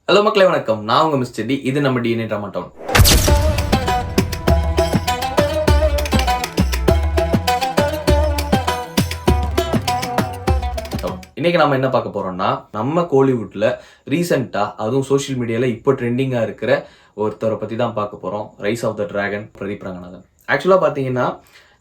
Hello மக்களே வணக்கம். நான் உங்க மிஸ்டர் டி. இது நம்ம டிஎன்ஏ ட்ராமா டவுன். இன்னைக்கு நம்ம என்ன பார்க்க போறோம்னா, நம்ம கோலிவுட்ல ரீசெண்டா அதுவும் சோஷியல் மீடியால இப்போ ட்ரெண்டிங்கா இருக்கிற ஒருத்தரை பத்தி தான் பார்க்க போறோம். Rise of the dragon Pradeep Ranganathan. ஆக்சுவலா பாத்தீங்கன்னா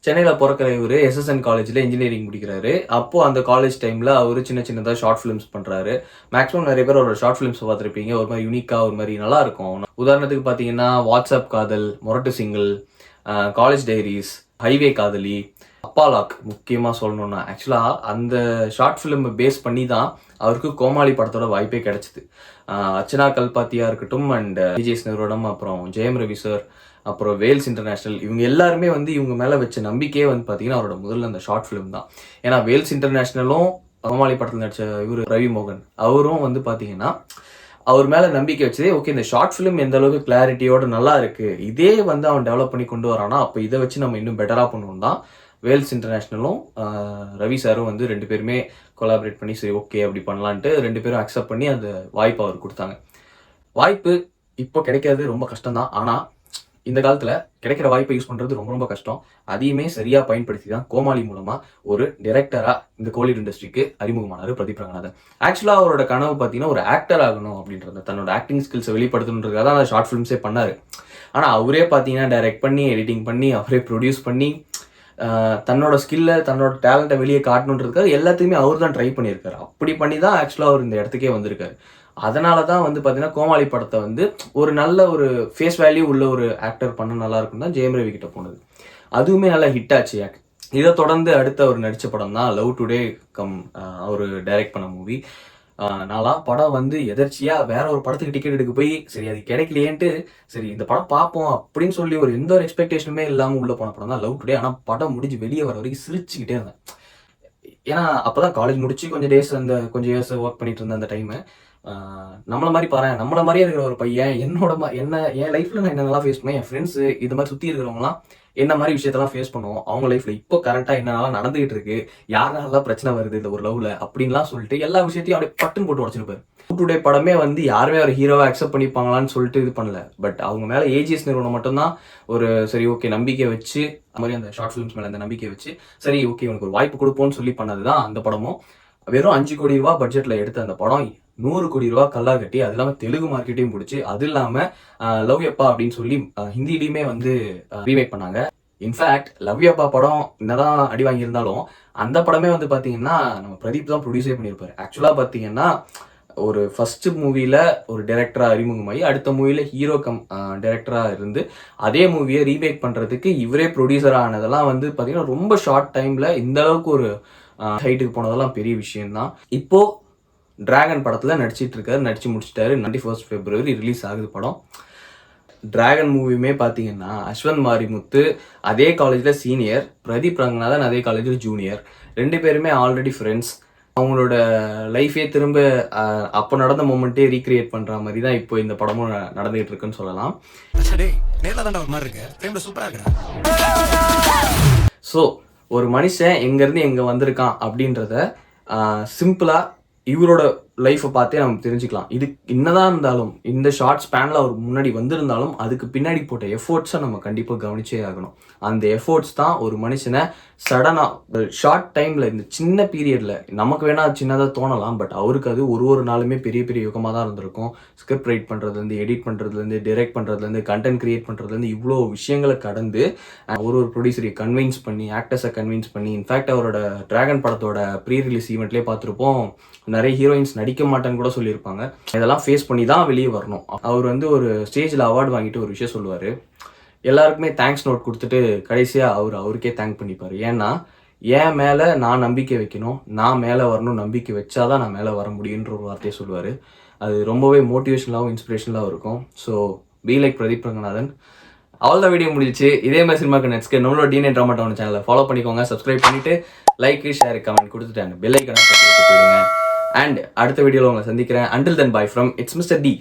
சென்னையில் பிறக்கிற இவர் எஸ்எஸ்என் காலேஜில் இன்ஜினியரிங் முடிக்கிறாரு. அப்போது அந்த காலேஜ் டைமில் அவர் சின்னதாக ஷார்ட் ஃபிலிம்ஸ் பண்ணுறாரு. மேக்ஸிமம் நிறைய பேர் ஒரு ஷார்ட் ஃபிலிம்ஸ் பார்த்துருப்பீங்க. ஒரு மாதிரி யூனிக்காக ஒரு மாதிரி நல்லா இருக்கும். உதாரணத்துக்கு பார்த்தீங்கன்னா வாட்ஸ்அப் காதல், மொரட்டு சிங்கிள், காலேஜ் டைரிஸ், ஹைவே காதலி, அப்பாலாக் முக்கியமாக சொல்லணும்னா ஆக்சுவலாக அந்த ஷார்ட் ஃபிலிம் பேஸ் பண்ணி தான் அவருக்கு கோமாளி படத்தோட வாய்ப்பே கிடைச்சிது. அர்ச்சனா கல்பாத்தியா இருக்கட்டும் அண்ட் விஜய் நிறுவனம், அப்புறம் ஜெயம் ரவி சார், அப்புறம் வேல்ஸ் இன்டர்நேஷனல், இவங்க எல்லாருமே இவங்க மேலே வச்ச நம்பிக்கையே பார்த்தீங்கன்னா அவரோட முதல்ல அந்த ஷார்ட் ஃபிலிம் தான். ஏன்னா வேல்ஸ் இன்டர்நேஷனலும் கோமாளி படத்தில் நடித்த இவர் ரவி மோகன் அவரும் பார்த்தீங்கன்னா அவர் மேலே நம்பிக்கை வச்சதே ஓகே இந்த ஷார்ட் ஃபிலிம் எந்த அளவுக்கு கிளாரிட்டியோட நல்லா இருக்கு, இதே அவன் டெவலப் பண்ணி கொண்டு வரானா அப்போ இதை வச்சு நம்ம இன்னும் பெட்டராக பண்ணுவோம் தான் வேல்ஸ் இன்டர்நேஷனலும் ரவி சாரும் ரெண்டு பேருமே கொலாபரேட் பண்ணி சரி ஓகே அப்படி பண்ணலான்ட்டு ரெண்டு பேரும் அக்செப்ட் பண்ணி அந்த வாய்ப்பு அவர் கொடுத்தாங்க. வாய்ப்பு இப்போ கிடைக்காது ரொம்ப கஷ்டம் தான். ஆனால் இந்த காலத்துல கிடைக்கிற வாய்ப்பை யூஸ் பண்றது ரொம்ப ரொம்ப கஷ்டம். அதையுமே சரியா பயன்படுத்தி தான் கோமாளி மூலமா ஒரு டைரக்டரா இந்த கோலிவுட் இண்டஸ்ட்ரிக்கு அறிமுகமானாரு பிரதீப் ரங்கநாதன். ஆக்சுவலா அவரோட கனவு பார்த்தீங்கன்னா ஒரு ஆக்டர் ஆகணும் அப்படின்றத, தன்னோட ஆக்டிங் ஸ்கில்ஸை வெளிப்படுத்தணுன்றதுக்காக தான் அந்த ஷார்ட் ஃபிலிம்ஸே பண்ணாரு. ஆனா அவரே பார்த்தீங்கன்னா டைரக்ட் பண்ணி, எடிட்டிங் பண்ணி, அவரே ப்ரொடியூஸ் பண்ணி தன்னோட ஸ்கில்லை, தன்னோட டேலண்ட்டை வெளியே காட்டணுன்றதுக்காக எல்லாத்தையுமே அவர் தான் ட்ரை பண்ணியிருக்காரு. அப்படி பண்ணி தான் ஆக்சுவலாக அவர் இந்த இடத்துக்கே வந்திருக்காரு. அதனால தான் பார்த்தீங்கன்னா கோமாளி படத்தை ஒரு நல்ல ஒரு ஃபேஸ் வேல்யூ உள்ள ஒரு ஆக்டர் பண்ண நல்லா இருக்கும் தான் ஜெயம் ரவி கிட்ட போனது. அதுவுமே நல்லா ஹிட் ஆச்சு. இதை தொடர்ந்து அடுத்த அவர் நடித்த படம் தான் லவ் டுடே கம், அவர் டைரக்ட் பண்ண மூவி. நான்லாம் படம் எதர்ச்சியா வேற ஒரு படத்துக்கு டிக்கெட் எடுக்க போய் சரி அது கிடைக்கலையேன்ட்டு சரி இந்த படம் பார்ப்போம் அப்படின்னு சொல்லி எந்த ஒரு எக்ஸ்பெக்டேஷனுமே இல்லாமல் உள்ள போன படம் தான் லவ் டுடே. ஆனால் படம் முடிஞ்சு வெளியே வர வரைக்கும் சிரிச்சுக்கிட்டே இருந்தேன். ஏன்னா அப்போதான் காலேஜ் முடிச்சு கொஞ்சம் இயர்ஸ் ஒர்க் பண்ணிட்டு இருந்தேன் அந்த டைமு. நம்மள மாதிரி பாரு, நம்மள மாதிரியே இருக்கிற ஒரு பையன் என் லைஃப்ல நான் என்னென்னலாம் ஃபேஸ் பண்ணுவேன், என் ஃப்ரெண்ட்ஸ் இது மாதிரி சுற்றி இருக்கிறவங்களாம் என்ன மாதிரி விஷயத்தெல்லாம் ஃபேஸ் பண்ணுவோம், அவங்க லைஃப்ல இப்போ கரண்டாக என்னென்னலாம் நடந்துகிட்டு இருக்கு, யாரெல்லாம் பிரச்சனை வருது இந்த ஒரு லவ்ல அப்படின்லாம் சொல்லிட்டு எல்லா விஷயத்தையும் அப்படியே பட்டுன்னு போட்டு உடச்சிருப்பாரு. டுடே படமே யாருமே ஒரு ஹீரோவை அக்செப்ட் பண்ணிப்பாங்களான்னு சொல்லிட்டு இது பண்ணல. பட் அவங்க மேலே ஏஜிஎஸ் நிறுவனம் மட்டும்தான் ஒரு சரி ஓகே நம்பிக்கை வச்சு அது மாதிரி அந்த ஷார்ட் ஃபிலிம்ஸ் மேலே அந்த நம்பிக்கை வச்சு சரி ஓகே உனக்கு ஒரு வாய்ப்பு கொடுப்போம்னு சொல்லி பண்ணது தான் அந்த படமும். வெறும் 5 கோடி ரூபா பட்ஜெட்ல எடுத்த அந்த படம் 100 கோடி ரூபா கல்லா கட்டி, அது இல்லாமல் தெலுங்கு மார்க்கெட்டையும் பிடிச்சி, அது இல்லாமல் லவ் யப்பா அப்படின்னு சொல்லி ஹிந்திலையுமே ரீமேக் பண்ணாங்க. இன்ஃபேக்ட் லவ் யப்பா படம் என்னதான் அடி வாங்கியிருந்தாலும் அந்த படமே பார்த்தீங்கன்னா நம்ம பிரதீப் தான் ப்ரொடியூஸே பண்ணியிருப்பாரு. ஆக்சுவலாக பார்த்தீங்கன்னா ஒரு ஃபர்ஸ்ட் மூவியில் ஒரு டைரக்டராக அறிமுகமாகி அடுத்த மூவியில் ஹீரோ டைரக்டராக இருந்து அதே மூவியை ரீமேக் பண்ணுறதுக்கு இவரே ப்ரொடியூசர் ஆனதெல்லாம் பார்த்தீங்கன்னா ரொம்ப ஷார்ட் டைமில் இந்த அளவுக்கு ஒரு ஹைட்டுக்கு போனதெல்லாம் பெரிய விஷயம்தான். இப்போ டிராகன் படத்தில் நடிச்சு முடிச்சிட்டாரு. 21 February ரிலீஸ் ஆகுது படம். டிராகன் மூவியுமே பார்த்தீங்கன்னா அஸ்வந்த் மாரிமுத்து அதே காலேஜில் சீனியர், பிரதீப் ரங்கநாதன் அதே காலேஜில் ஜூனியர், ரெண்டு பேருமே ஆல்ரெடி ஃப்ரெண்ட்ஸ். அவங்களோட லைஃபே திரும்ப அப்போ நடந்த மூமெண்ட்டே ரீக்ரியேட் பண்ணுற மாதிரி தான் இப்போ இந்த படமும் நடந்துகிட்டு இருக்குன்னு சொல்லலாம். ஸோ ஒரு மனுஷன் எங்கேருந்து எங்கே வந்திருக்கான் அப்படின்றத சிம்பிளாக இவரோட லைஃப்பை பார்த்தே நம்ம தெரிஞ்சுக்கலாம். இது என்னதான் இருந்தாலும் இந்த ஷார்ட் ஸ்பேனில் அவர் முன்னாடி வந்திருந்தாலும் அதுக்கு பின்னாடி போட்ட எஃபோர்ட்ஸை நம்ம கண்டிப்பாக கவனிச்சே ஆகணும். அந்த எஃபோர்ட்ஸ் தான் ஒரு மனுஷனை சடனாக ஷார்ட் டைமில் இந்த சின்ன பீரியடில் நமக்கு வேணால் சின்னதாக தோணலாம், பட் அவருக்கு அது ஒரு நாளுமே பெரிய பெரிய யுகமாக தான் இருந்திருக்கும். ஸ்கிரிப்ட் ரைட் பண்ணுறதுலேருந்து, எடிட் பண்ணுறதுலேருந்து, டைரக்ட் பண்ணுறதுலேருந்து, கண்டென்ட் கிரியேட் பண்ணுறதுலேருந்து இவ்வளோ விஷயங்களை கடந்து ஒரு ப்ரொடியூசரை கன்வின்ஸ் பண்ணி, ஆக்டர்ஸை கன்வின்ஸ் பண்ணி, இன்ஃபேக்ட் அவரோட டிராகன் படத்தோட ப்ரீ ரிலீஸ் ஈவெண்ட்லேயே பார்த்துருப்போம் நிறைய ஹீரோயின்ஸ் நடிக்க மாட்டேன்னு கூட சொல்லியிருப்பாங்க. இதெல்லாம் ஃபேஸ் பண்ணி தான் வெளியே வரணும். அவர் ஒரு ஸ்டேஜில் அவார்டு வாங்கிட்டு ஒரு விஷயம் சொல்லுவார், எல்லாருக்குமே தேங்க்ஸ் நோட் கொடுத்துட்டு கடைசியாக அவருக்கே தேங்க் பண்ணிப்பார். ஏன்னா என் மேலே நான் நம்பிக்கை வைக்கணும், நான் மேலே வரணும், நம்பிக்கை வச்சாதான் நான் மேலே வர முடியுன்ற ஒரு வார்த்தையை சொல்லுவார். அது ரொம்பவே மோட்டிவேஷனலாகவும் இன்ஸ்பிரேஷனலாகவும் இருக்கும். So be like Pradeep Ranganathan. அவ்வளோ வீடியோ முடிஞ்சிச்சு. இதே மாதிரி சினிமாக்கு நெக்ஸ்ட் நம்மளோட டிஎன்ஏ ட்ராமா டவுன் சேனலை ஃபாலோ பண்ணிக்கோங்க, சப்ஸ்கிரைப் பண்ணிவிட்டு லைக், ஷேர், கமெண்ட் கொடுத்துட்டு பெல் ஐக்கானை தட்டி போயிடுங்க. அண்ட் அடுத்த வீடியோவில் உங்களை சந்திக்கிறேன். Until then bye from it's mister D.